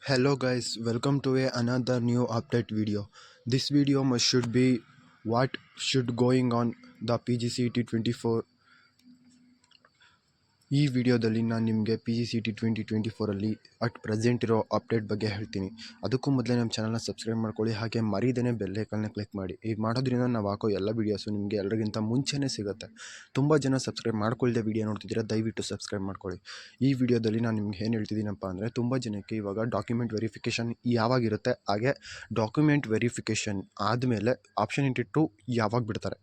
Hello guys, welcome to another new update video. This video should be what should going on the PGCET 24. ಈ ವಿಡಿಯೋದಲ್ಲಿ ನಾನು ನಿಮಗೆ PGCET 2024 at present ಇರೋ update ಬಗ್ಗೆ ಹೇಳ್ತೀನಿ. ಅದಕ್ಕೂ ಮೊದಲೇ ನಮ್ಮ ಚಾನಲ್ನ ಸಬ್ಸ್ಕ್ರೈಬ್ ಮಾಡ್ಕೊಳ್ಳಿ, ಹಾಗೆ ಮರಿದೇನೆ ಬೆಲ್ ಐಕಾನ್ನ ಕ್ಲಿಕ್ ಮಾಡಿ. ಈಗ ಮಾಡೋದ್ರಿಂದ ನಾವು ಹಾಕೋ ಎಲ್ಲ ವೀಡಿಯೋಸು ನಿಮಗೆ ಎಲ್ಲರಿಗಿಂತ ಮುಂಚೆನೇ ಸಿಗುತ್ತೆ. ತುಂಬ ಜನ ಸಬ್ಸ್ಕ್ರೈಬ್ ಮಾಡ್ಕೊಳ್ಳದೆ ವೀಡಿಯೋ ನೋಡ್ತಿದ್ದೀರಾ, ದಯವಿಟ್ಟು ಸಬ್ಸ್ಕ್ರೈಬ್ ಮಾಡ್ಕೊಳ್ಳಿ. ಈ ವಿಡಿಯೋದಲ್ಲಿ ನಾನು ನಿಮ್ಗೆ ಏನು ಹೇಳ್ತಿದ್ದೀನಪ್ಪ ಅಂದರೆ, ತುಂಬ ಜನಕ್ಕೆ ಇವಾಗ ಡಾಕ್ಯುಮೆಂಟ್ ವೆರಿಫಿಕೇಷನ್ ಯಾವಾಗಿರುತ್ತೆ, ಹಾಗೆ ಡಾಕ್ಯುಮೆಂಟ್ ವೆರಿಫಿಕೇಷನ್ ಆದಮೇಲೆ ಆಪ್ಷನ್ ಇಂಟು ಯಾವಾಗ ಬಿಡ್ತಾರೆ.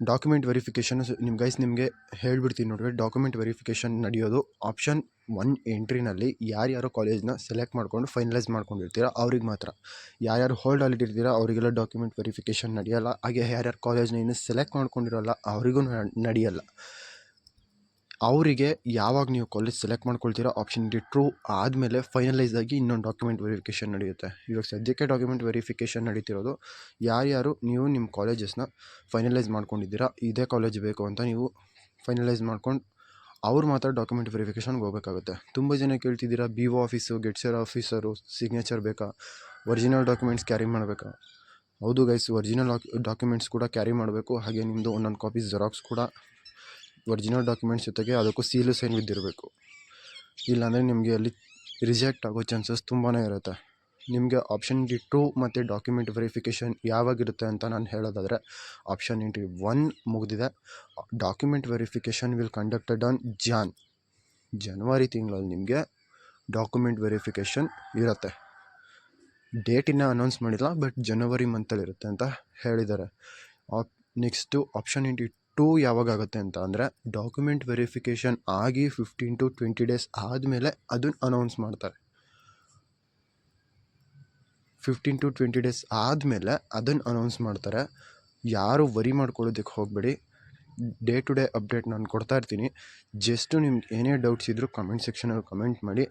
ಡಾಕ್ಯುಮೆಂಟ್ ವೆರಿಫಿಕೇಷನ್ ನಿಮಗೆ ಹೇಳ್ಬಿಡ್ತೀನಿ ನೋಡ್ರಿ. ಡಾಕ್ಯುಮೆಂಟ್ ವೆರಿಫಿಕೇಷನ್ ನಡೆಯೋದು ಆಪ್ಷನ್ 1 ಎಂಟ್ರಿನಲ್ಲಿ ಯಾರ್ಯಾರು ಕಾಲೇಜ್ನ ಸೆಲೆಕ್ಟ್ ಮಾಡ್ಕೊಂಡು ಫೈನಲೈಸ್ ಮಾಡ್ಕೊಂಡಿರ್ತೀರ ಅವ್ರಿಗೆ ಮಾತ್ರ. ಯಾರ್ಯಾರು ಹೋಲ್ಡ್ ಅಲ್ಲಿಟ್ಟಿರ್ತೀರ ಅವರಿಗೆಲ್ಲ ಡಾಕ್ಯುಮೆಂಟ್ ವೆರಿಫಿಕೇಷನ್ ನಡೆಯಲ್ಲ. ಹಾಗೆ ಯಾರ್ಯಾರು ಕಾಲೇಜ್ನ ಇನ್ನೂ ಸೆಲೆಕ್ಟ್ ಮಾಡ್ಕೊಂಡಿರೋಲ್ಲ ಅವರಿಗೂ ನಡೆಯಲ್ಲ. ಅವರಿಗೆ ಯಾವಾಗ ನೀವು ಕಾಲೇಜ್ ಸೆಲೆಕ್ಟ್ ಮಾಡ್ಕೊಳ್ತೀರೋ ಆಪ್ಷನ್ ಟ್ರೂ ಆದಮೇಲೆ ಫೈನಲೈಸ್ ಆಗಿ ಇನ್ನೊಂದು ಡಾಕ್ಯುಮೆಂಟ್ ವೆರಿಫಿಕೇಷನ್ ನಡೆಯುತ್ತೆ. ಇವಾಗ ಸದ್ಯಕ್ಕೆ ಡಾಕ್ಯುಮೆಂಟ್ ವೆರಿಫಿಕೇಷನ್ ನಡೀತಿರೋದು ಯಾರ್ಯಾರು ನೀವು ನಿಮ್ಮ ಕಾಲೇಜಸ್ನ ಫೈನಲೈಸ್ ಮಾಡ್ಕೊಂಡಿದ್ದೀರಾ, ಇದೇ ಕಾಲೇಜ್ ಬೇಕು ಅಂತ ನೀವು ಫೈನಲೈಸ್ ಮಾಡ್ಕೊಂಡು ಅವ್ರು ಮಾತ್ರ ಡಾಕ್ಯುಮೆಂಟ್ ವೆರಿಫಿಕೇಷನ್ಗೆ ಹೋಗಬೇಕಾಗುತ್ತೆ. ತುಂಬ ಜನ ಕೇಳ್ತಿದ್ದೀರಾ, BO ಆಫೀಸು, ಗೆಟ್ಸರ್ ಆಫೀಸರು ಸಿಗ್ನೇಚರ್ ಬೇಕಾ, ಒರಿಜಿನಲ್ ಡಾಕ್ಯುಮೆಂಟ್ಸ್ ಕ್ಯಾರಿ ಮಾಡಬೇಕಾ? ಹೌದು ಗೈಸ್, ಒರಿಜಿನಲ್ ಡಾಕ್ಯುಮೆಂಟ್ಸ್ ಕೂಡ ಕ್ಯಾರಿ ಮಾಡಬೇಕು. ಹಾಗೆ ನಿಮ್ಮದು ಒಂದೊಂದು ಕಾಪೀಸ್ ಜೆರಾಕ್ಸ್ ಕೂಡ ಒರಿಜಿನಲ್ ಡಾಕ್ಯುಮೆಂಟ್ಸ್ ಜೊತೆಗೆ ಅದಕ್ಕೂ ಸೀಲು ಸೈನ್ ಬಿದ್ದಿರಬೇಕು. ಇಲ್ಲಾಂದರೆ ನಿಮಗೆ ಅಲ್ಲಿ ರಿಜೆಕ್ಟ್ ಆಗೋ ಚಾನ್ಸಸ್ ತುಂಬಾ ಇರುತ್ತೆ. ನಿಮಗೆ ಆಪ್ಷನ್ ಟ್ರೂ ಮತ್ತು ಡಾಕ್ಯುಮೆಂಟ್ ವೆರಿಫಿಕೇಷನ್ ಯಾವಾಗಿರುತ್ತೆ ಅಂತ ನಾನು ಹೇಳೋದಾದರೆ, ಆಪ್ಷನ್ 1 ಮುಗಿದಿದೆ. Document verification will conducted on ಜನವರಿ ತಿಂಗಳಲ್ಲಿ ನಿಮಗೆ ಡಾಕ್ಯುಮೆಂಟ್ ವೆರಿಫಿಕೇಷನ್ ಇರುತ್ತೆ. ಡೇಟಿನ ಅನೌನ್ಸ್ ಮಾಡಿಲ್ಲ, ಬಟ್ ಜನವರಿ ಮಂತಲ್ಲಿರುತ್ತೆ ಅಂತ ಹೇಳಿದ್ದಾರೆ. ನೆಕ್ಸ್ಟು ಆಪ್ಷನ್ 2 ಯಾವಾಗುತ್ತೆ ಅಂತ ಅಂದರೆ, ಡಾಕ್ಯುಮೆಂಟ್ ವೆರಿಫಿಕೇಷನ್ ಆಗಿ 15 to 20 ಡೇಸ್ ಆದಮೇಲೆ ಅದನ್ನು ಅನೌನ್ಸ್ ಮಾಡ್ತಾರೆ. 15 to 20 ಡೇಸ್ ಆದಮೇಲೆ ಅದನ್ನು ಅನೌನ್ಸ್ ಮಾಡ್ತಾರೆ. ಯಾರು ವರಿ ಮಾಡ್ಕೊಳ್ಳೋದಕ್ಕೆ ಹೋಗಬೇಡಿ. ಡೇ ಟು ಡೇ ಅಪ್ಡೇಟ್ ನಾನು ಕೊಡ್ತಾ ಇರ್ತೀನಿ. ಜಸ್ಟು ನಿಮ್ಗೆ ಏನೇ ಡೌಟ್ಸ್ ಇದ್ದರೂ ಕಮೆಂಟ್ ಸೆಕ್ಷನಲ್ಲಿ ಕಮೆಂಟ್ ಮಾಡಿ,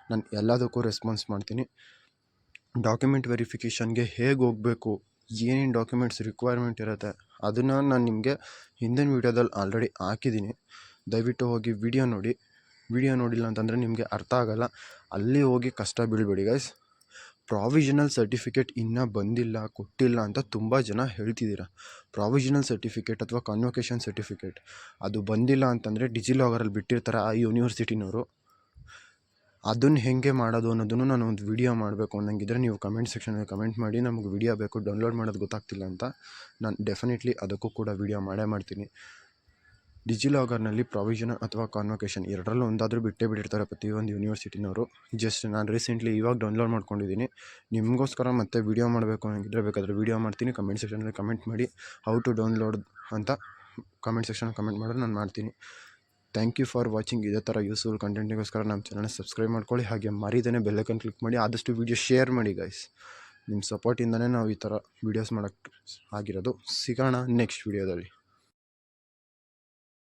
ನಾನು ಎಲ್ಲದಕ್ಕೂ ರೆಸ್ಪಾನ್ಸ್ ಮಾಡ್ತೀನಿ. ಡಾಕ್ಯುಮೆಂಟ್ ವೆರಿಫಿಕೇಷನ್ಗೆ ಹೇಗೆ ಹೋಗಬೇಕು, ಏನೇನು ಡಾಕ್ಯುಮೆಂಟ್ಸ್ ರಿಕ್ವೈರ್ಮೆಂಟ್ ಇರುತ್ತೆ ಅದನ್ನು ನಾನು ನಿಮಗೆ ಹಿಂದಿನ ವೀಡಿಯೋದಲ್ಲಿ ಆಲ್ರೆಡಿ ಹಾಕಿದ್ದೀನಿ. ದಯವಿಟ್ಟು ಹೋಗಿ ವಿಡಿಯೋ ನೋಡಿ. ವಿಡಿಯೋ ನೋಡಿಲ್ಲ ಅಂತಂದರೆ ನಿಮಗೆ ಅರ್ಥ ಆಗೋಲ್ಲ. ಅಲ್ಲಿ ಹೋಗಿ ಕಷ್ಟ ಬೀಳಬೇಡಿ ಗೈಸ್. ಪ್ರಾವಿಷನಲ್ ಸರ್ಟಿಫಿಕೇಟ್ ಇನ್ನೂ ಬಂದಿಲ್ಲ, ಕೊಟ್ಟಿಲ್ಲ ಅಂತ ತುಂಬ ಜನ ಹೇಳ್ತಿದ್ದೀರ. ಪ್ರಾವಿಷನಲ್ ಸರ್ಟಿಫಿಕೇಟ್ ಅಥವಾ ಕಾನ್ವೊಕೇಷನ್ ಸರ್ಟಿಫಿಕೇಟ್ ಅದು ಬಂದಿಲ್ಲ ಅಂತಂದರೆ ಡಿಜಿಲಾಗರಲ್ಲಿ ಬಿಟ್ಟಿರ್ತಾರೆ ಆ ಯೂನಿವರ್ಸಿಟಿನವರು. ಅದನ್ನು ಹೇಗೆ ಮಾಡೋದು ಅನ್ನೋದನ್ನು ನಾನು ಒಂದು ವಿಡಿಯೋ ಮಾಡಬೇಕು ಅನ್ನಂಗಿದ್ರೆ ನೀವು ಕಮೆಂಟ್ ಸೆಕ್ಷನಲ್ಲಿ ಕಮೆಂಟ್ ಮಾಡಿ. ನಮಗೆ ವಿಡಿಯೋ ಬೇಕು, ಡೌನ್ಲೋಡ್ ಮಾಡೋದು ಗೊತ್ತಾಗ್ತಿಲ್ಲ ಅಂತ. ನಾನು ಡೆಫಿನೆಟ್ಲಿ ಅದಕ್ಕೂ ಕೂಡ ವಿಡಿಯೋ ಮಾಡ್ತೀನಿ. ಡಿಜಿಲಾಗರ್ನಲ್ಲಿ ಪ್ರಾವಿಷನಲ್ ಅಥವಾ ಕಾನ್ವೊಕೇಷನ್ ಎರಡರಲ್ಲೂ ಒಂದಾದರೂ ಬಿಟ್ಟೇ ಬಿಟ್ಟಿರ್ತಾರೆ ಪ್ರತಿಯೊಂದು ಯೂನಿವರ್ಸಿಟಿನವರು. ಜಸ್ಟ್ ನಾನು ರೀಸೆಂಟ್ಲಿ ಇವಾಗ ಡೌನ್ಲೋಡ್ ಮಾಡ್ಕೊಂಡಿದ್ದೀನಿ. ನಿಮಗೋಸ್ಕರ ಮತ್ತೆ ವಿಡಿಯೋ ಮಾಡಬೇಕು ಅನ್ನಂಗಿದ್ರೆ ಬೇಕಾದರೆ ವಿಡಿಯೋ ಮಾಡ್ತೀನಿ. ಕಮೆಂಟ್ ಸೆಕ್ಷನಲ್ಲಿ ಕಮೆಂಟ್ ಮಾಡಿ ಹೌ ಟು ಡೌನ್ಲೋಡ್ ಅಂತ ಕಮೆಂಟ್ ಸೆಕ್ಷನಲ್ಲಿ ಕಮೆಂಟ್ ಮಾಡಿದ್ರೆ ನಾನು ಮಾಡ್ತೀನಿ. Thank you for watching. ಇದೇ ಥರ ಯೂಸ್ಫುಲ್ ಕಂಟೆಂಟಿಗೋಸ್ಕರ ನಮ್ಮ ಚಾನಲ್ನ ಸಬ್ಸ್ಕ್ರೈಬ್ ಮಾಡ್ಕೊಳ್ಳಿ, ಹಾಗೆ ಮರಿದೇನೆ ಬೆಲ್ ಐಕಾನ್ ಕ್ಲಿಕ್ ಮಾಡಿ. ಆದಷ್ಟು ವಿಡಿಯೋ ಶೇರ್ ಮಾಡಿ ಗೈಸ್. ನಿಮ್ಮ ಸಪೋರ್ಟಿಂದನೇ ನಾವು ಈ ಥರ ವೀಡಿಯೋಸ್ ಮಾಡೋಕ್ಕೆ ಆಗಿರೋದು. ಸಿಗೋಣ ನೆಕ್ಸ್ಟ್ ವೀಡಿಯೋದಲ್ಲಿ.